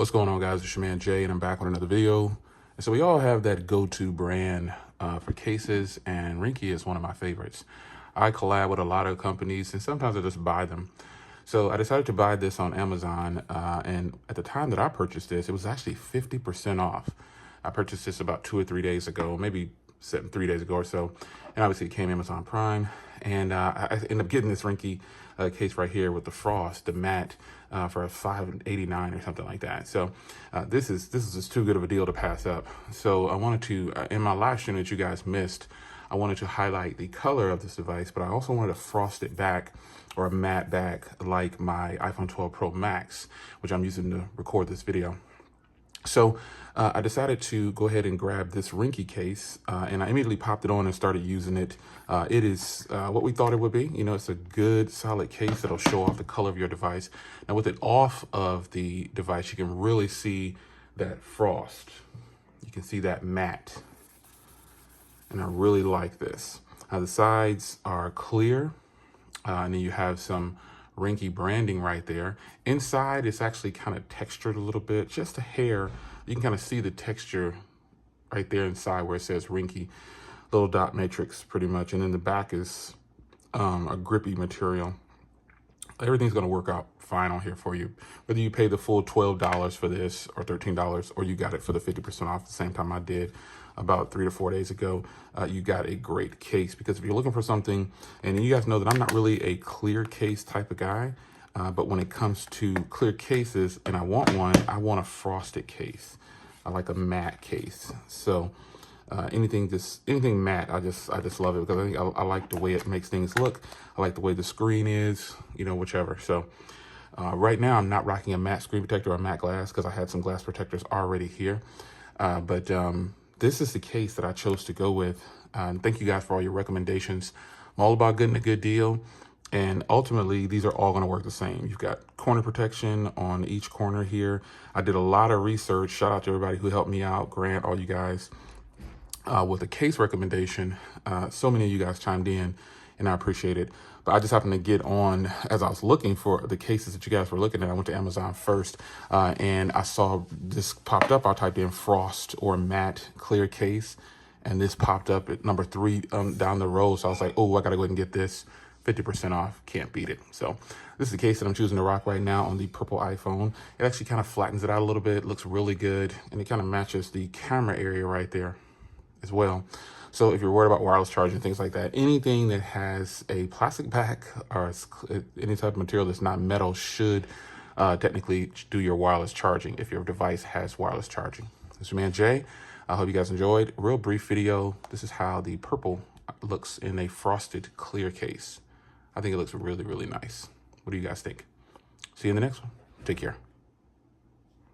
What's going on, guys? It's your man Jay, and I'm back with another video. And so we all have that go-to brand for cases, and Ringke is one of my favorites. I collab with a lot of companies, and sometimes I just buy them. So I decided to buy this on Amazon, and at the time that I purchased this, it was actually 50% off. I purchased this about 2 or 3 days ago, maybe 3 days ago or so, and obviously it came Amazon Prime, and I ended up getting this Ringke case right here with the frost, the matte, for $5.89 or something like that. So this is just too good of a deal to pass up. So I wanted to, in my live stream that you guys missed, I wanted to highlight the color of this device, but I also wanted to frost it back or a matte back like my iPhone 12 Pro Max, which I'm using to record this video. So I decided to go ahead and grab this Ringke case, and I immediately popped it on and started using it. It is what we thought it would be. You know, it's a good, solid case that'll show off the color of your device. Now, with it off of the device, you can really see that frost. You can see that matte, and I really like this. Now, the sides are clear, and then you have some Ringke branding right there. Inside, it's actually kind of textured a little bit, just a hair. You can kind of see the texture right there inside where it says Ringke, little dot matrix pretty much. And then the back is a grippy material. Everything's gonna work out fine on here for you. Whether you pay the full $12 for this or $13, or you got it for the 50% off the same time I did about 3 to 4 days ago, you got a great case. Because if you're looking for something, and you guys know that I'm not really a clear case type of guy, but when it comes to clear cases and I want one, I want a frosted case. I like a matte case. So anything matte, I just love it, because I think I like the way it makes things look. I like the way the screen is, you know, whichever. So right now I'm not rocking a matte screen protector or matte glass because I had some glass protectors already here. But this is the case that I chose to go with. Thank you guys for all your recommendations. I'm all about getting a good deal. And ultimately, these are all going to work the same. You've got corner protection on each corner here. I did a lot of research. Shout out to everybody who helped me out, Grant, all you guys, with a case recommendation. So many of you guys chimed in, and I appreciate it. But I just happened to get on, as I was looking for the cases that you guys were looking at, I went to Amazon first, and I saw this popped up. I typed in frost or matte clear case, and this popped up at number 3 down the road. So I was like, oh, I got to go ahead and get this. 50% off, can't beat it. So this is the case that I'm choosing to rock right now on the purple iPhone. It actually kind of flattens it out a little bit, looks really good, and it kind of matches the camera area right there as well. So if you're worried about wireless charging, things like that, anything that has a plastic back or any type of material that's not metal should technically do your wireless charging if your device has wireless charging. This is your man Jay. I hope you guys enjoyed. Real brief video. This is how the purple looks in a frosted clear case. I think it looks really, really nice. What do you guys think? See you in the next one. Take care.